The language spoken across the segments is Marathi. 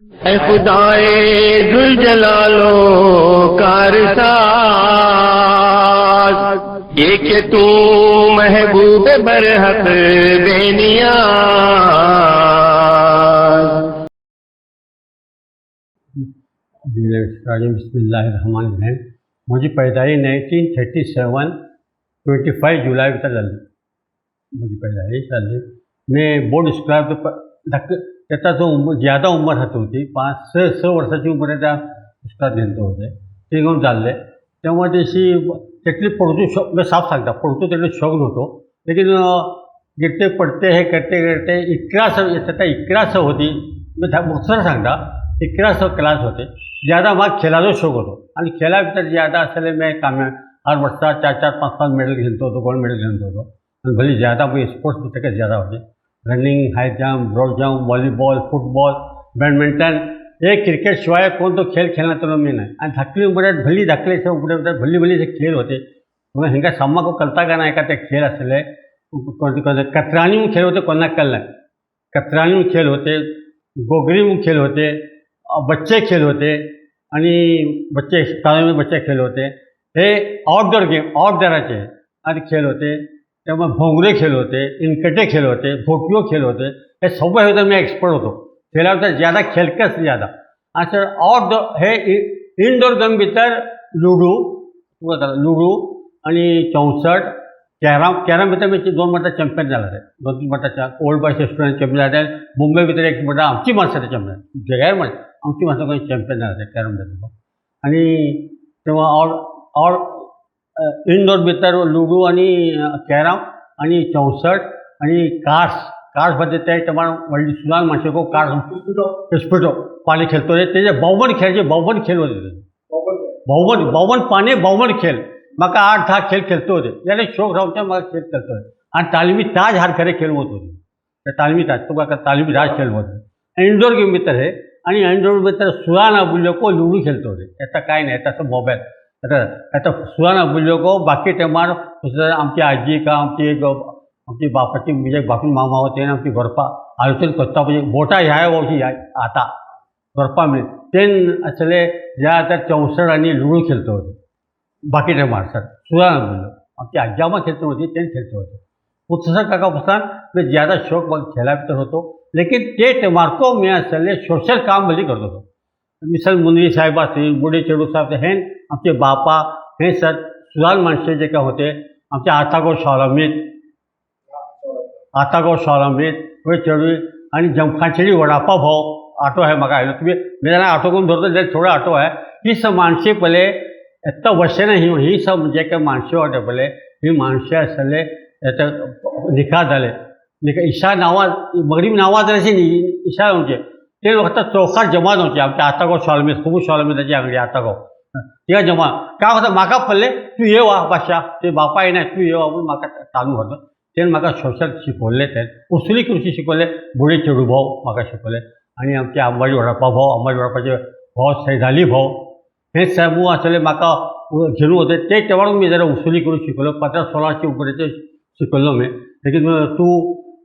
ऐ खुदाए जुल जलालो कारसाज ये कि तू महबूब बरहक बेनियाज। बिस्मिल्लाहिर्रहमानिर्रहीम। माझी पैदाई 1937 25 जुलै भितर जाल्ली. म्हजी पैदाई जाल्ली. मैं बोर्ड स्कूलार त्याचा जो ज्यादा उमर हाती होती 5-6 वर्षाची उमर त्या स्कूलात गेलो होते ते घेऊन जाल्ले. तेव्हा तशी तितली पडतो शौक, मैं साफ सांगता पडतो तितले शौक नव्हतो. लेकिन गिरते पडते हे करते करते इकरास होती. मी मुख्तर सांगता 1100 क्लास होते. ज्यादा म्हाका खेळाचो शौक होतो आणि खेळा भितर ज्यादा आसले मैं हर वर्सा 4-4, 5-5 मेडल घेतो होतो, गोल्ड मेडल घेतो होतो. आणि भली ज्यादा पळय स्पोर्ट्स भितर ज्यादा होते. Running, high jump, broad jump, volleyball, football, badminton, हे क्रिकेट शिवाय कोणतो खेळ खेळना तो मी नाही. आणि धाकली उमऱ्यात भली धाकलेशे उमऱ्यात भली जे खेळ होते मग हिंगा सामाको कळता का नाही का ते खेळ असले. कतराणी खेळ होते, कोणाक कळलं. कतराणी खेळ होते, गोगरी खेळ होते, बच्चे खेळ होते आणि बच्चे खेळ होते. हे आउटडोर गेम, आउटडोराचे आणि खेळ होते. तेव्हा भोंगरे खेळ होते, इनकटे खेळ होते, भोटियो खेळ होते. हे सगळे होते. मी एक्सपर्ट होतो खेळावर. ज्यादा खेळकच ज्यादा असं आउटडोर. हे इनडोर गेम भितर लुडो आणि 64, कॅरम भितर मी 2 वर्षा चॅम्पियन जाला. 2-3 वर्षाच्या ओल्ड बॉयज रेस्टॉरंट चॅम्पियन झाले. मुंबई भितर एक म्हणटा आमची माणसाचे चॅम्पियन, जगार म्हणजे आमची माणसं कोणी चॅम्पियन झाले कॅरम भितर. आणि तेव्हा इनडोर भितर लुडो आणि कॅरम आणि 64 आणि कार्ड्स मध्ये त्या टायमार व्हडली सुनान माणसं को कार्ड्स इस्पिटो पाणी खेळतो. त्याचे 52 खेळ होते. 52 पाणी 52 खेळ. म्हाका 8-10 खेळ खेळतो होते. याने शौक रावच्या म्हाका खेळ खेळतो होते. आणि तालमी ताज हार खरे खेळ होत होते. त्या तालमी ताज तुका तालमी ताज खेळ होते. इनडोर गेम भितर हे. आणि इनडोर भितर सुराना बुल्योको लुडो खेळतो होते. याचा काय नाही, त्याचा मोबाईल आता सुराना बुल्योको. बाकी टायमार आमची आजी का आमची बापाची म्हणजे बापी मामा होते आणि आमची घरपा आलोचन करता म्हणजे बोटा ह्या वर्षी आता घरपा मिळेल ते असले ज्या आता 64 आणि लुडो खेळतो होते. बाकी टायमार सर सुराना बुल्यो आमची आज्जामा खेळतो होती, ते खेळतो होते. उत्साह काकापासून मी ज्यादा शौक मग खेळा भितर होतो. लेकिन ते टायमार को मी असले सोशल काम भली करत होतो. मिसल मुनरी साहेब असतील, बुढे चेडू साहेब हे आमचे बापा हे सर सुजान माणसे जे काय होते. आमचे आतागो शॉलमीत वे चेडू आणि जमखानचेडी वडापाव भाव ऑटो आहे. म्हाका आयलो तुम्ही मी जाल्यार ऑटो करून धरतो जाल्यार थोडे ऑटो आहे. ही सब माणसे पहिले एत्ता वर्षे नाही ही सब जे काय माणसे होते पहिले ही माणसे असले निकाह झाले. ईशा नावा मगरीब नावा जाल्याची ईशा म्हणजे ते वखत चौकात जमा नव्हती. आमच्या आतागो शॉलमीत खूब शॉलमीताची अंगडी आतागो तिका जमा काय होता. म्हाका पडले तू ये वा बादशा ते बापा येना तू ये वा म्हणून म्हाका चालू करतो. तेणें म्हाका सोशल शिकवले. ते उसली कृषी शिकवले. बुढे चेडू भाव म्हाका शिकवले. आणि आमचे अंबाजी वडापाव भाव, अंबाजी वडापावचे भाव सैदाली भाव हे समूह असले म्हाका घेऊन होते. ते तेव्हा मी जरा उसली करून शिकवलो. 15-16 उपरेचे शिकवलो मी. लेकिन तू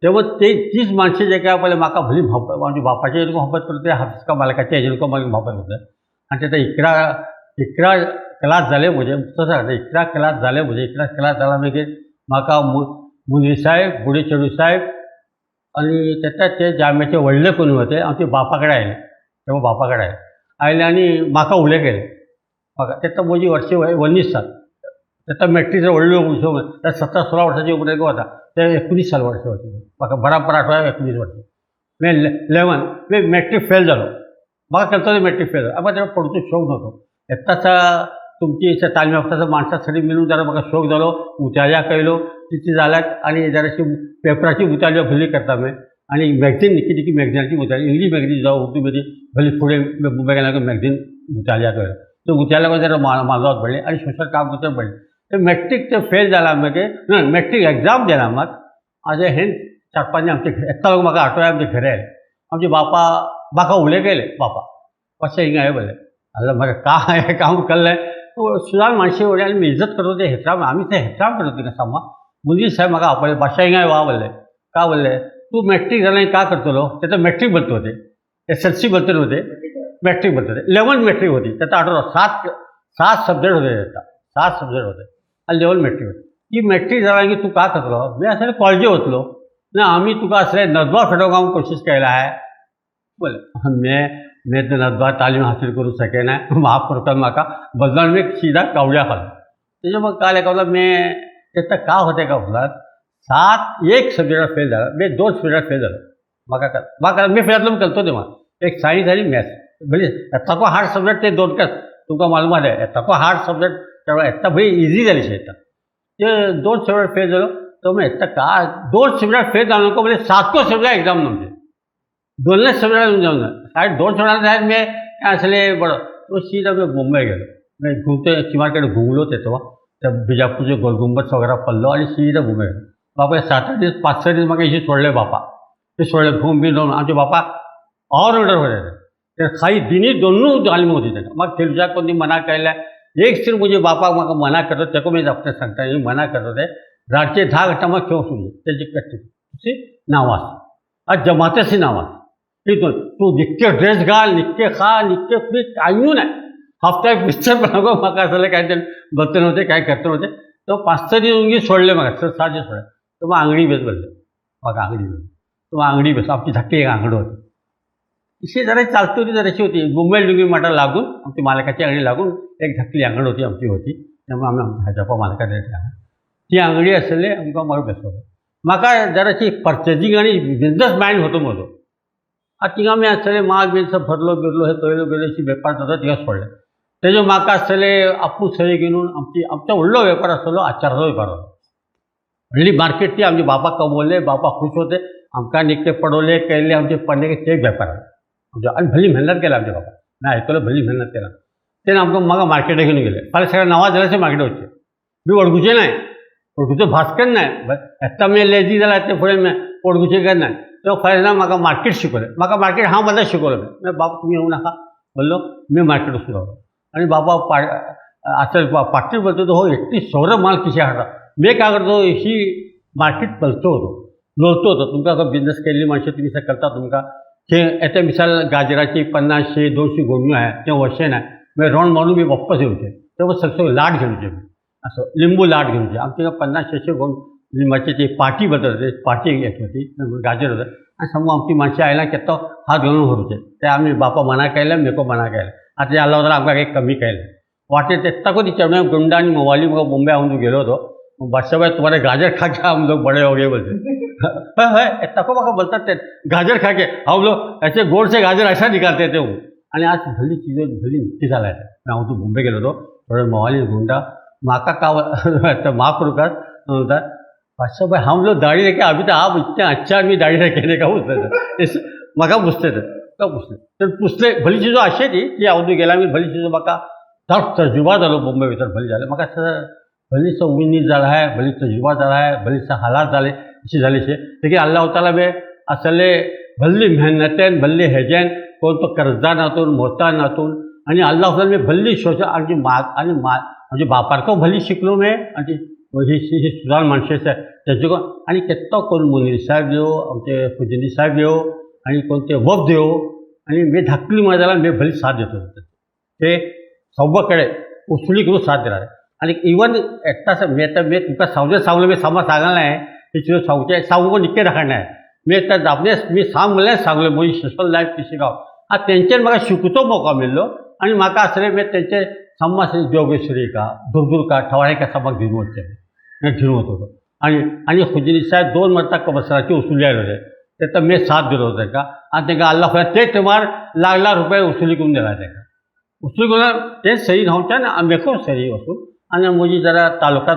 तेव्हा तीच माणसे जे काय पहिले म्हाका भली म्हणजे बापाचे हेतून मोहब्बत करते, हाफिज मालकाच्या हेतून मला मोहब्बत करते. आणि त्याचा 11 क्लास झाले म्हणजे तसं 11 क्लास झाले म्हणजे 11 क्लास झाला मागीर म्हाका मुनरी साहेब, बुढे चेडू साहेब आणि त्याच्या ते जाम्याचे व्हडले कोणी होते आमचे बापाकडे आयले. तेव्हा बापाकडे आयले आणि म्हाका उलय केले. म्हाका त्याचा म्हजी वर्षे 19 साल. त्याचा मॅट्रिकचा व्हडलो उत्सव 17-16 वर्षाची उमर होता. ते 19 साल वर्ष होती. म्हाका बराबर आठवता 19 वर्ष. मी 11 मी मॅट्रिक फेल झालो. म्हाका कळतो मॅट्रिक फेल झालो. तेव्हा पडतो शौक नव्हतो. येताचा तुमची तालमी हफ्त्याचा माणसासाठी मिळून जरा म्हाका शौक झालो. उतार्या कळलो तिची जाल्यात आणि जराशी पेपराची उतार्यो भली करता मी. आणि मॅगझीन निकी मॅगझिनाची उतारी इंग्लिश मॅगझीन जाऊ उर्दू मध्ये भली फुडें मुंबय गेला मॅगझीन उतार्या कळलं. तो उतार्या जरा माजवत पडले आणि सोशल काम करता पडले. तर मॅट्रिक ते फेल जाला मागीर मॅट्रिक एग्जाम दिला म्हाका. आजे हे 4-5 आमचे येता लोक म्हाका आठवया आमचे घरा आयले. आमचे बापा म्हाका उलय केले. बापा कशें हिंगा हे बोले जाल्यार म्हाका काय हे काम केल्लें. सुजान माणसे वडे आनी इज्जत करतो ते हेत्राम आमी ते हेत्राम करतो तिका सामा. मुनीर साहेब म्हाका आपयले बादशा हिंगा वा बोलले. का बोलले तू मॅट्रिक जाल्यार का करतलो. त्याचा मॅट्रिक भरतो होते. SLC बोलते होते, मॅट्रिक बोलते होते, 11 मॅट्रिक होती. त्याचा आठवडा 7 सब्जेक्ट होते, त्याचा 7 सब्जेक्ट होते आणि 11 मॅट्रिक होती. ती मॅट्रिक झाला की तू का करतो? मी असले कॉलेजी होतलो ना, आम्ही तुका असले नदवा फेडोवंक कोशिश केला आहे. बोले मैं तो नदवा तालीम हासिल करू सके ना, माफ करतात म्हाका, बदलान मी सीधा कावळ्या खालो. त्याच्या मग काल एका मैं त्याचं का होते का फुलात 1 सब्जेक्ट फेल झाला, मी 2 सब्जेक्ट फेल झालो. म्हाका मी फेलातलो करतो तेव्हा एक सायन्स आणि मॅथ्स. म्हणजे येताको हार्ड सब्जेक्ट ते 2 तुमकां मालूम आहे. येताको हार्ड सब्जेक्ट त्यावेळेस येता भाई इजी जाली शेता ते 2 सब्जेक्ट फेल झालो. तो मग येता का 2 सब्जेक्ट फेल जालो नको म्हणजे 7को सब्जेक्ट एक्झाम नव्हते, 2 सब्जेक्ट जाऊन साडे 2 सब्जेक्ट जायत मी असले बरं. तो सीधा मी मुंबई गेलो. मी घुमते चिमारकडे घुमलो तेव्हा त्या बिजापूरचे गोलगुंबज वगैरे पडलो आणि सीधा मुंबई गेलो. बापा 7-8 दिवस 5-6 दिवस म्हाका इशी सोडले बापा. ते सोडले घूम बी जाऊन आमचे बापा ऑल ऑर्डर होते ते खाई दिनी दोनूच तालीम होती त्यांना. मग थेरच्या कोणी मना केल्या एक सिर म्हणजे बापा म्हाका मना करतो तेको मी आपल्या सांगता मी मना करतो ते रातचे 10 घंटा मग खेळ सुरू त्याची कट्टी नाव असतं आज जमातेची नाव असतं. तिथून तू नित्य ड्रेस घाल, नित्य खा, नित्य पी, काही नाही. हप्ता पिक्चर पण नको म्हाका असले काय ते बघते नव्हते काय करते नव्हते. तो 5-6 दिवस सोडले म्हाका 6 दिवस सोडले. तो मग आंगडी बेस बोलले म्हाका आंगडी बेस. तो आंगडी बेस आमची धाकटी एक आंगड होती. इशी जरा चालती होती, जराशी होती मुंबई डुंगी माटा लागून आमची मालकाची आंगडी लागून एक धाकली आंगड होती आमची होती. त्यामुळे आम्ही आमच्या हाजापा मालकाच्या ती आंगडी असले आमकां मारून बसवलं. म्हाका जराशी पर्चेसिंग आणि बिझनेस मायंड होतो म्हजो. आता थिंगा आमी आसतले माल बील भरलो बिरलो हे पयलो गेलो अशी वेपार जाता थिंगा सोडले. तेजे म्हाका आसतले आपूण सही घेवन आमचो व्हडलो वेपार आसलो, आचाराचो वेपार आसलो. व्हडली मार्केट ती आमचे बापा कमवले, बापा खुश होते. आमकां निकते पडवले केले आमचे पडले ते वेपार आमचे आनी भली मेहनत केला आमचे बापा. मी आयकलं भली मेहनत केला. तेणें आमकां म्हाका मार्केटाक घेवन गेले. फाल्यां सगळ्या नांवां जाल्यार मार्केट वचचें. मी वडगुचे नाही, वडगुचो भास्कर नाही. येता मी लेजी जाल्यार ते फुडें वडगुचे करना. तो फाल्यां म्हाका मार्केट शिकवलें. म्हाका मार्केट हांव मद्दा शिकवलें. बाबा तुमी येवं नाका बोल्लो मी मार्केट वचून रावलो. आनी बाबा आसले पाटी बोलतो तो हो इतनी सौर माल किशे हाडटा. मी काय करतो ही मार्केट पलतो होतो तुमकां अगर बिझनेस केल्ली माणसं तुमी करता तुमकां ते येत्या मिसाल गाजराची 50-100-200 गोणयो आहे ते वर्षे नाही. मागीर रावंड मारून मी वापस येवचे तेव्हा सगळं लाट घेवचे असं लिंबू लाट घेवचे. आमच्या 50-600 गोण लिंबाची ती पाटी बदल ते पाटी एक होती गाजर होतं आणि समोर आमची माणसं आयला केतो हात घालून व्हरचे ते आमी बापा मना केलें मेको मना केलें. आतां जालो जाल्यार आमकां एक कमी केलें. वाटेर ते तको ती चेडूं गुंडा आनी मोवाली म्हाका मुंबई हांव गेलो होतो. बादशाह भाई तुम्हारे गाजर खा के हम लोग बड़े हो गए बोलते. है तको म्हाका बोलतात ते गाजर खा के हम लोग ऐसे गोड से गाजर ऐसा निकालते थे. आणि आज भली चीजों भली निकती झाल्या हांव तू मुंबई गेलो होतो. थोडे मोवाली गुंडा म्हाका का माफ करूं म्हणतात बादशाह भाई हम लोग दाढ़ी रखे अभी तो आप इतने अच्छा आदमी दाढ़ी रखने का पूछते थे. म्हाका पूछते थे का पूछले तर पूछले भली चीजो अशी ती की हांव तू गेला मी भली चीजो म्हाका तजुर्बा जालो मुंबई भितर भली जालें. म्हाका भलीसो उमेद जाला है, भली तजुर्बा जाला है, भलीसो हालात जाले अशी जालीशे. देखील अल्लाह ताला बे असले भल्ली मेहनतेन भल्ली हेजेन कोण तो कर्जदार नातून मोता नातून आणि अल्लाह ताला मी भल्ली शोषा आणि म्हणजे बापारको भली शिकलो मी आणि ही सुदार माणसं त्याचे कोण आणि केत्तो कोण मुनीर साहेब येवो आमचे फुजिनी साहेब येवो आणि कोण ते वफ येवो आणि मी धाकली मजा जाल्यार मी भली साथ देतो ते सव्वा कडेन उसळी करून साथ दिला. आणि इवन एकटा मी तुका सांगले मी सामा सांगला नाही हे चिरो सांगचे सांगून निके राखण नाही. मी एकटा आपले मी सांग म्हणल्यार सांगले म्हजी सोशल लायफ कशी गाव आज तेंचेर म्हाका शिकूचो मौका मेळ्ळो आणि म्हाका आसले मी तेंचे सम्मा जोगेश्वरी का दुर्दूर का ठवाळे का सामाक घेवन वचचें घेवन वचो. आणि फुजिनी साहेब 2 मरता कबसराची उसुली आयले होते तेका मी साथ दिलो ताका आणि ताका अल्लाह खबर ते टायमार लाख रुपया उसुली करून दिला ताका. उसुली करून ते सही न्हांवच्यान आंबेको सही वचून आणि म्हजी जरा तालुक्यात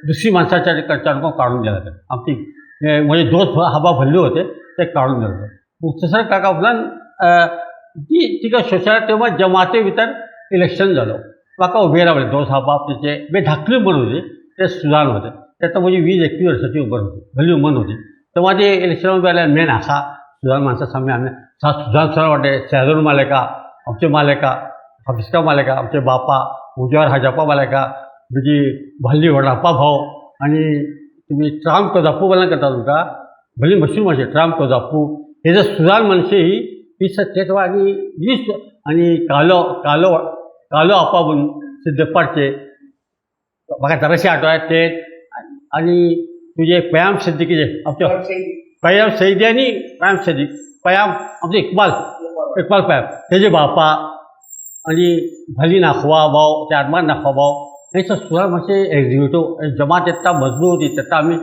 दुसरी माणसाच्या कडच्यान काढून दिला ताका. आमची म्हजे दोस्त हाबा भरले होते ते काढून दिले. मुख्तसर काका फुलान ती तिका सोशल तेव्हा जमाते भितर इलेक्शन जालो. म्हाका उबे रावले दोस्त हाबा तेचे बे धाकली उमर होती ते सुदान होते. तेन्ना म्हजी 20-21 वर्साची उमर होती भली उमर होती. तेव्हा ते इलेक्शन उबे रावले मेन आसा सुदान माणसा सामने आमी सुदान सर वाटे शेजूर मालेका आमचे मालेका हफिस्का मालेका आमचे बापा उजवार हाजापा मालेका म्हजी भाल्ली वडापा भाव आणि तुम्ही ट्राम कोजापू बोला करता तुमकां भली मशहूर माणसं ट्राम कोजापू हे जर सुदान मनशे ही तेव्हा आणि वीस आणि कालो कालो कालो आपा म्हणून सिद्धपाटचे म्हाका जराशें आठवतात ते आनी तुजे पयाम सिद्दीकीचे आमचे पयाम सैदी आनी पयाम सिद्दीक पयाम आमचो इकबाल पयाम तेजे बापा आनी भली नाखवा भाव ते आदमान नाखवा भाव हे सुद्दां मातशे एक्झिक्युटीव जमात येता मजबूत येता आमी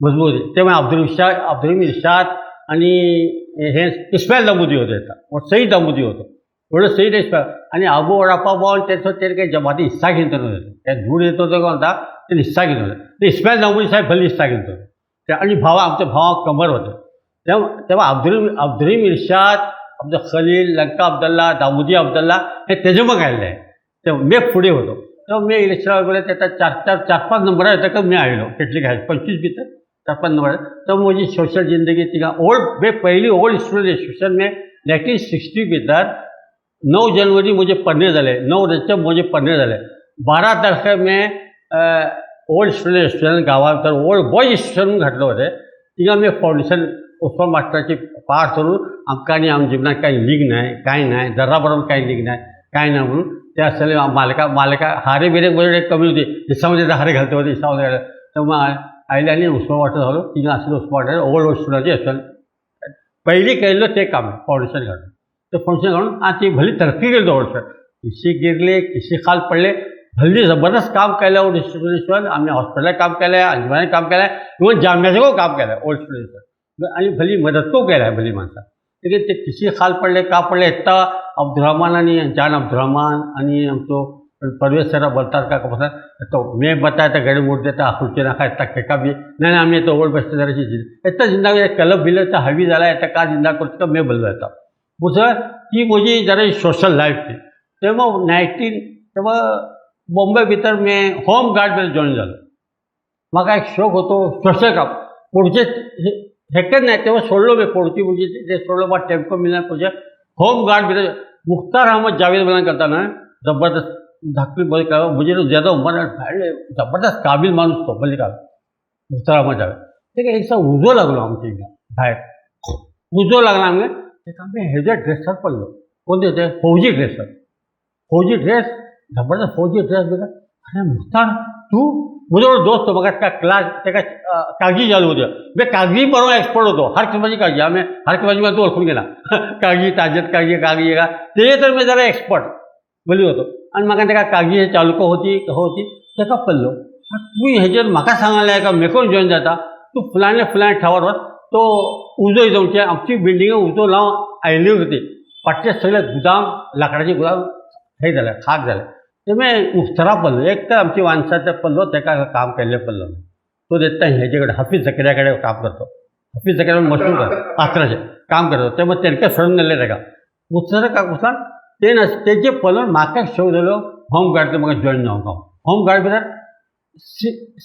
मजबूत ते मागीर अब्दुल इर्शाद आनी हे इस्माईल दामोदी होते येता सईद दामोदी होतो व्हडलो सईद इस्माईल आनी आबू वडापाव भाव तेचो ते काही जमाती हिस्सा घेवन येतो ते धूड येतो तो म्हणटा ते हिस्सा घेवन येतो ते इस्माईल दामोदी साहेब भली हिस्सा घेवन ते आनी आमच्या भावाक कमर होते तेव्हा अब्दुल इर्शाद आमचो खलील लंका अब्दुल्ला दामोदी अब्दुल्ला हे तेजे मग आयले ते मे फुडें होतो तेव्हा मे इलेक्शनाक गेले तेका चार पांच नंबरार तेका मे आयलो केटली घाय 25 भितर 4-5 नंबर तो म्हजी सोशल जिंदगी तिका मे पयली ओल्ड स्टुडंट एसोसिएशन में 1960 भितर 9 जनवरी मुझे पढ़ने जाले 9 रजब मुझे पढ़ने जाले 12 तारखे में ओल्ड स्टुडंट एसोसिएशन गांवा भितर ओल्ड बॉयज एसोसिएशन घातलो होते तिका आमी फावंडेशन उस्मान मास्टराची पार्ट करून आमकां आनी आमच्या जिवनात कांय लीग नाही कांय नाही जरा बरोबर कांय लीग नाही कांय ना म्हणून ते आसतले मालका हारे बिरे बरे कमी होती हिस्सामध्ये हारे घालते होते हिस्सामध्ये घालते तेव्हा आयले आनी उस्मान वाटर झालो तिका आसले उस्मान वाटर ओल्ड स्टुडंटाची एसोसिएशन पयलीं केल्लो ते काम फावंडेशन घालून ते फावंडेशन घालून आनी ती भली तरक्की केली ओल्ड किशी गिरले किशी खाल पडले भली जबरदस्त काम केलें ओल्ड स्टुडंट आमी हॉस्पिटलाक काम केलें अंजुमानाक काम केलें इवन जाम्याचो काम केलें ओल्ड स्टुडंट आनी भली मदतो केल्या भली माणसां देखीक ते किशी खाल पडले का पडले येता अब्दुलरहमान आनी जान अब्दुलरहमान आनी आमचो परवेज सरा बोलतात का कसं तो मे बताया तो गड़े मोड देता खुर्ची नाका येता खेका बी नाही आमी येतो ओल्ड बेस्टेदाराची येता जिंदा क्लब बिल हावी जाला येता का जिंदा करता मे बोललो येता दुसरं ती म्हजी जरा सोशल लायफ ती तेव्हा तेव्हा बॉम्बे भितर मी होम गार्ड भितर जॉईन जालो म्हाका एक शौक होतो सोशल काम पुढचे हेकच नाही तेव्हा सोडलो मी पुढची म्हणजे ते सोडलो बा टेम्पो मिळणार पुढचे होम गार्ड भितर मुख्तार अहमद जावेद मला करता ना जबरदस्त धाकली बरी का मुझे ज्यादा उम्र भाडले जबरदस्त काबिल माणूस तो बल्ली का मुख्तार अहमद जावेद ते एक उजो लागलो आमच्या हिंगा भायर उजो लागला आमगे तेका आमी हेजे ड्रेसार पडलो कोणते ते फौजी ड्रेस जबरदस्त फौजी ड्रेस बिला अरे मुख्तार तू मुझो दोस्त तो म्हाका क्लास तेका कागजी चालू होत्यो मी कागजी बरो एक्सपर्ट होतो हर किस्माची कागजी आमी हर किस्माची तू ओळखून गेला कागजी ताजेत कागजी का ते तर मी जरा एक्सपर्ट बली होतो आणि म्हाका तेका कागजी चालुको होती तेका पडलो तू हेजेर म्हाका सांगलें का मेकोन जॉईन जाता तू फुलाणे ठावार वच तो उजो जावचे आमची बिल्डिंग उजो लावन आयल्यो होती पाटचे सगळे गुदाम लाकडाचे गुदाम हे जाले खाक जाले ते मी मुख्तरा पडलो एक तर आमची माणसाचं पडलो तेका काम केल्लें पडलो तो देता हेजे कडेन हाफीज झकरिया कडेन काम करतो हाफीज झकरिया मशरूम आत्राचे काम करतो ते मग तेणें सोडून गेल्ले तेका मुख्तरा का ते तेजे पळोवन म्हाका शौक जालो होम गार्ड म्हाका जॉईन जावंक होम गार्ड भितर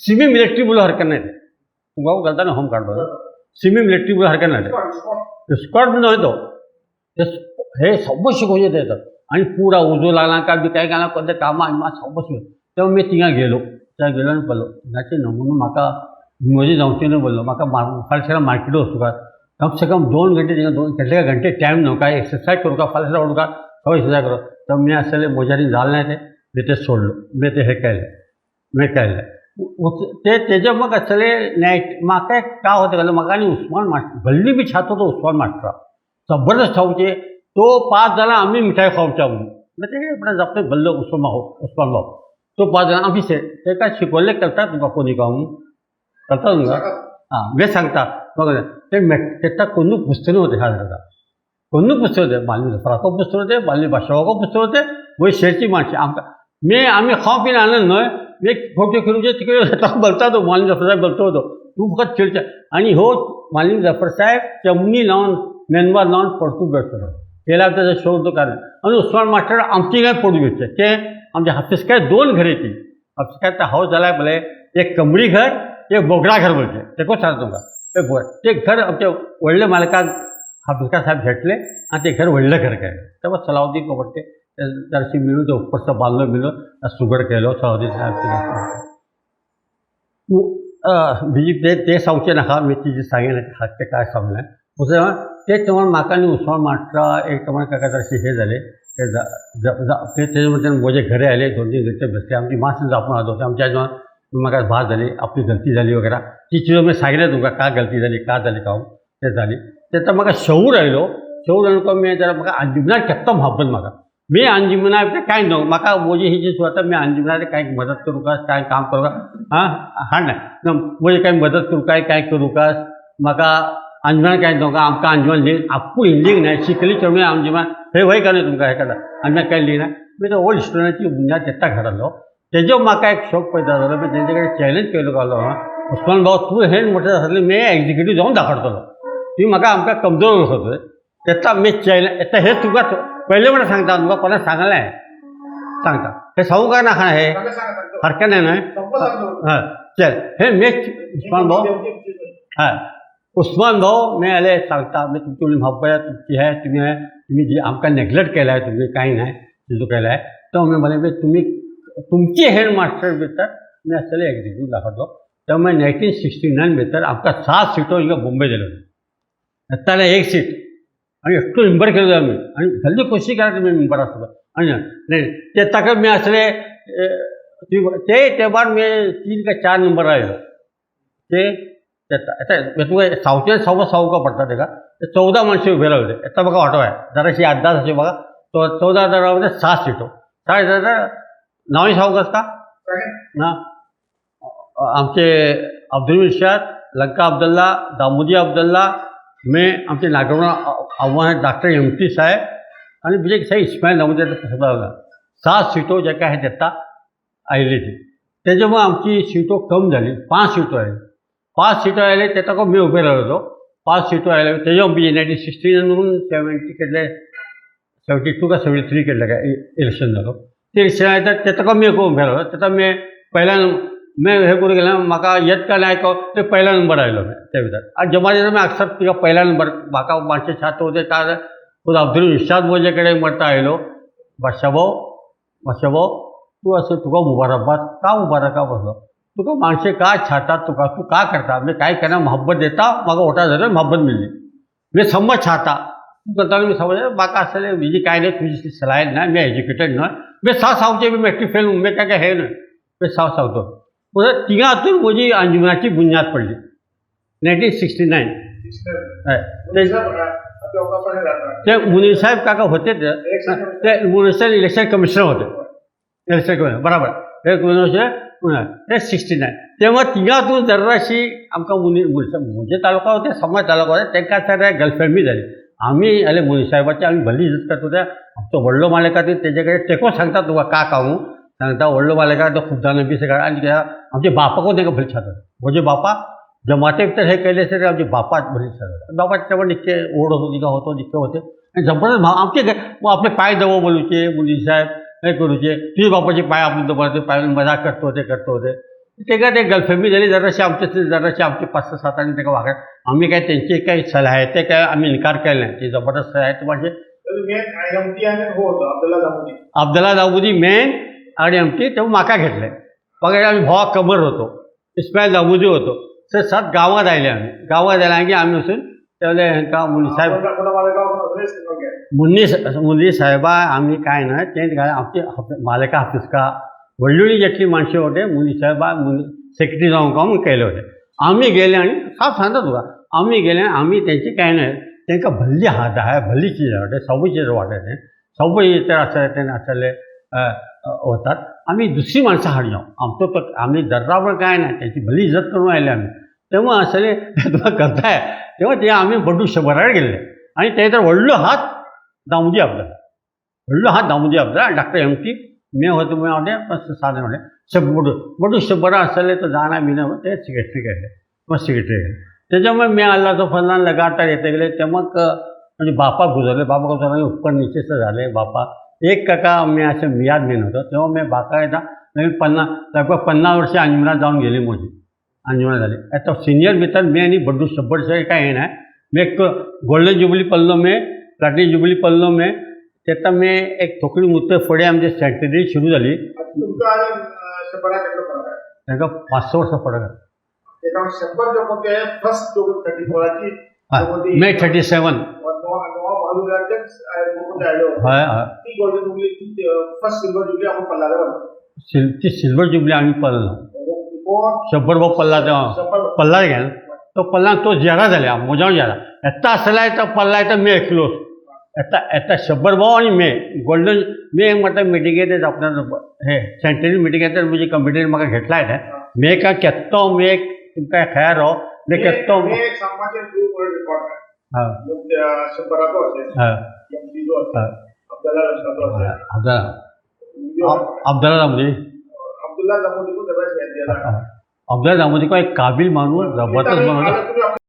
सिमी मिलिटरी म्हणून हरकत नाही तुमकां घालता ना होम गार्ड बरोबर सिमी मिलिटरी म्हणून हरकत नाही स्कॉट म्हणून हय तो हे सगळं शिकोवचे ते येतात आणि पुरा उजो लागला का बी काय घालना कोणते कामां म्हाका सगळं शिकलो तेव्हा मी थिंगा गेलो आनी पळयलो थिंगाचे नमुनो म्हाका म्हजे जावचें न्हू बोल्लो म्हाका फाल्यां मार्केटो वचूं का कम से कम 2 घंटे थिंगा 2 घंटे टायम न्हू काय एक्सरसायज करूं का फाल्यां ओडूं का सगळें एक्सरसायज करो तेव्हा मी आसले म्हज्यानी जालें नाही मी ते सोडलो मी ते हे केलें ते तेजे मग आसले नायट म्हाका का होते गेलो म्हाका आनी उस्मान मास्टर भल्ली बी छातो तो उस्मान मास्टर जबरदस्त खावचे तो 5 जाणां आमी मिठाई खावच्या म्हणून ते जपले भल्लो उस्मान भाऊ तो 5 जाणां आमी तेका शिकवले करता तुमकां कोणी म्हणून करता तुमकां हां मी सांगता बघा ते कोणू पुस्तक होते हा जाता कोणू पुस्तक होते मालनी जफराको पुस्तक होते मालनी बादशाहाको पुस्तक होते वय शेरची माणसं आमकां आमी खाव पिन आणलं न्हय मी फोटो करूचे तिकडे बोलता तो मालनी जफर साहेब बोलतो होतो तू फकत खेळचे आणि हो मालनी जफर साहेब चमनी लावून मेनबार लावून पडतू बेसतो केला त्याचा शोध तो कारण आणि उस्मान मास्टर आमची काय पडू घेतले ते आमच्या हाफीज काय 2 घर येतील हाफीज काय हाऊस झाला बोले एक कमरी घर एक बोगडा घर बोलते ते को सांगतो तुमकां ते घर आमच्या व्हडल्या मालकाक हाफीज साहेब घेतले आणि ते घर व्हडलें घर केलें तेव्हा सलाउद्दीन पडटे जरशी मिळून तो उपरचा बांधलो मिळलो सुगड केलो सलाउद्दीन साहेब बीजी ते सांगचे नाका मी तिची सांगेन ते काय सांगलें ते तेव्हा म्हाका न्ही उस्मान मास्टरा एक तेव्हा काका तशें हे जाले ते तेजे म्हणटा म्हजे घरा आयले 2-3 घंटे बसले आमची मातशें जापून आलो आमच्या जेव्हा म्हाका भास जाली आपली गलती जाली वगैरे ती चीज मैं सांगलें तुमकां का गलती जाली का जाली का ते जाली तेन्ना म्हाका शौर आयलो शौर आयलो मैं जरा म्हाका अंजुमना केत्तो मोहब्बत म्हाका मी अंजुमना कांय न्हू म्हाका म्हजी ही जी सुवात मी अंजुमना कांय मदत करूं का कांय काम करूं का हाड ना म्हजी कांय मदत करूं कांय करूं का म्हाका अंजुमना कांय न्हू आमकां अंजुमन लिंक आपूण लिंक ना शिकली चढून अंजुमन हे वय का न्ही तुमकां हे करता अंजुमन कांय लिंक ना मी तो ओल्ड स्टुडंटाची बुन्याद तेत्ता घातलो तेजो म्हाका एक शौक पैदा जालो मी तेजे कडेन चॅलेंज केलो गावलो उस्मान भाऊ तूं हे म्हणटा आसले मी एग्जिक्युटीव जावन दाखयतलो ती म्हाका आमकां कमजोर वचत तेत्ता मी चॅलेंज येता हे तुका पयले म्हणून सांगता तुका कोणाक सांगलें सांगता हे सांगू काय नाका हे हरकत नाही न्हय हय चल हे मी उस्मान भाऊ हय उस्मान भाऊ मैं आले सांगता मी तुमची मोहब्बत तुमची है तुम्ही जी आमकां नेग्लेक्ट केलाय तुम्ही काही नाही जो केलाय तो मी म्हणे तुम्ही तुमची हेड मास्टर भितर मी आसतले एग्जिक्युटीव दाखयतलो तेव्हा 1969 भितर आमकां 7 सिटो हिंगा बॉम्बे दिल्यो येताले 1 सीट आनी एकटो मेंबर केलो आमी आनी जल्दी खोशी करा तुमी मेंबर आसलो आनी ते ताका मी आसले ते तेंपार मी 3 का 4 नंबर आयलो ते तुका सावच्यान सावका पडटा तेका 14 माणसं उबे रावले येता म्हाका वाटो आहे जराशी अंदाज अशी म्हाका 14 जाणां 7 सिटो 7 जाल्यार नांव सांगूक का ना आमचे अब्दुल इर्शाद लंका अब्दुल्ला दामोदी अब्दुल्ला मैं आमचे नागवणा आव्हान डॉक्टर एमटी साहेब आनी बीजे साहेब इस्माईल दामोदी लागला 7 सिटो जेका हे देता आयली ती तेजे मग आमची सिटो कम जाली 5 सिटो आयली 5 सिटो आयले तेका मी उबे रावलो 5 सिटो आयले तेजे बी 1969 म्हणून 70 केले 72 का 73 केले काय इलेक्शन जालो ते इलेक्शन आयता तेका मी उबे रावलो तेका मी पहिल्यान मैं हे करूं गेलें म्हाका येत का नाही ते पहिला नंबर आयलो ते भितर आज जमाने मैं अक्सर तिका पहिला नंबर म्हाका मातशें छात्र होते खुद अब्दुल इर्शाद म्हजे कडेन म्हणटा आयलो बादशाह भाऊ तूं असं तुका मुबारकबाद का मुबारका बसलो तुका माणसे का छातात तुका तू का करता मैं काय करना मोहब्बत देता म्हाका वोटा जाल्यार मोहब्बत मिळली मैं समज छाता तू करताना मी समज म्हाका आसले म्हजी काय नाही तुजी सलाह ना मैं एज्युकेटेड न्हय मैं सावचे बी मेट्रीक फेल मैं काय हे न्हय मैं सांगतो तिघा हातून म्हजी अंजुमनाची बुन्याद पडली 1969 ते मुनीर साहेब काका होते ते म्युनिसिपल इलेक्शन कमिशनर होते इलेक्शन कमिशनर बराबर एक 1969 तेव्हा तिघा हातून जराशी आमकां मुनीर म्हजे तालुका होते समाज तालुका होते तांकां सगळ्या गर्लफ्रेंड बी जाली आमी आले मुनीर साहेबाची आमी भली इज्जत करता होते आमचो व्हडलो मालक आसा तेजे कडेन तेको सांगता तुका का कावू सांगता व्हडलो मालका तो खूब जाणां बी सगळ्या आनी आमचे बापाको तांकां भली छातात म्हजे बापा जमाते भितर हे केले सर आमचे बापाच भली छातात बापा तेव्हा निक्के ओढ होतो तिका होतो निक्के होते आनी जबरदस्त आमचे आपले पाय दवो बोलूचे मुनीर साहेब हे करूचे तुझे बापाचे पाय आपले दवरते पाय मजाक करता होते तेका ते गर्लफ्रेंड बी जाली जराशी आमचे 5-7 आनी ताका वागड आमी काय तेंचे काय सलाह ते काय आमी इन्कार केले ते जबरदस्त सलाह ते मातशे अब्दुल्ला दाऊदी मेन आणि एमटी तेव्हा म्हाका घेतले वगैरे आम्ही भावा कबर होतो इस्माईल दामोदी होतो सर 7 गांवांत आयले आमी गांवांत आयले की आमी वचून तेवले हांकां मुन्नी साहेबा आमी काय ना तेंच आमचे मालका हाफिजका व्हडली जेटली माणसं होते मुन्नी साहेबा सेक्रेटरी जावंक म्हूण केले होते आमी गेले आनी साफ सांगता तुका आमी गेले आमी तेंची काय ना तांकां भल्ली हात आहा भल्ली चीज वाटे सगळी चीज वाटे सगळी तर आसले होतात आम्ही दुसरी माणसं हाड जाऊ आमचो तो आम्ही जर्रावर काय नाही त्याची भली इज्जत करून आयले आम्ही तेव्हा असले तुका करताय तेव्हा ते आम्ही बडू शंबरार गेले आणि ते तर व्हडलो हात दामोदी अब्दुल्ला डॉक्टर एमटी मे होते मी हांव साधन होते बडू शंबरा असले तो जाणा बिना ते सेक्रेटरी केले मग सेक्रेटरी केले त्याच्यामुळे मी आला तो फलना लगातार येते गेले तेव्हा म्हणजे बापा गुजरले बापा गुजरले उपकर निश्चित झाले बापा एक काका मी असं मियाद मेन होतो तेव्हा मी बाकायदा लगभग 50 वर्ष अंजुमनात जाऊन गेली माझी अंजुमनात झाली आता सिनियर भितर मी आणि बड्डू शंभरशे काय हे नाही मी एक गोल्डन जुबली पडलो मी प्लॅटिनम जुबली पडलो मी तेता मी एक थोकडी मुद्दे फुडें आमची सेंटरी सुरू झाली ताका 500 वर्सां फरक फर्स्ट 34ची हय मे 37 हय हय ती सिल्वर जुबली आम्ही पडलो 100 भाव पडला तेव्हा पडला घेन तो पडला तो जेरा जाल्या मोजावन जेरा येता आसल्यार तो पडला तो मे क्लोज येता 100 भाव आणि मे गोल्डन मे म्हटलं मिटिगेटेड आपल्याला हे सेंटरी मिटिगेटेड म्हणजे कंप्युटर म्हाका घेतला आहे मे का केत्तो मे तुमकां खयार राव मे केत्तो अब्दुल्ला जामोदी को एक काबिल मानूस जबरदस्त मानूस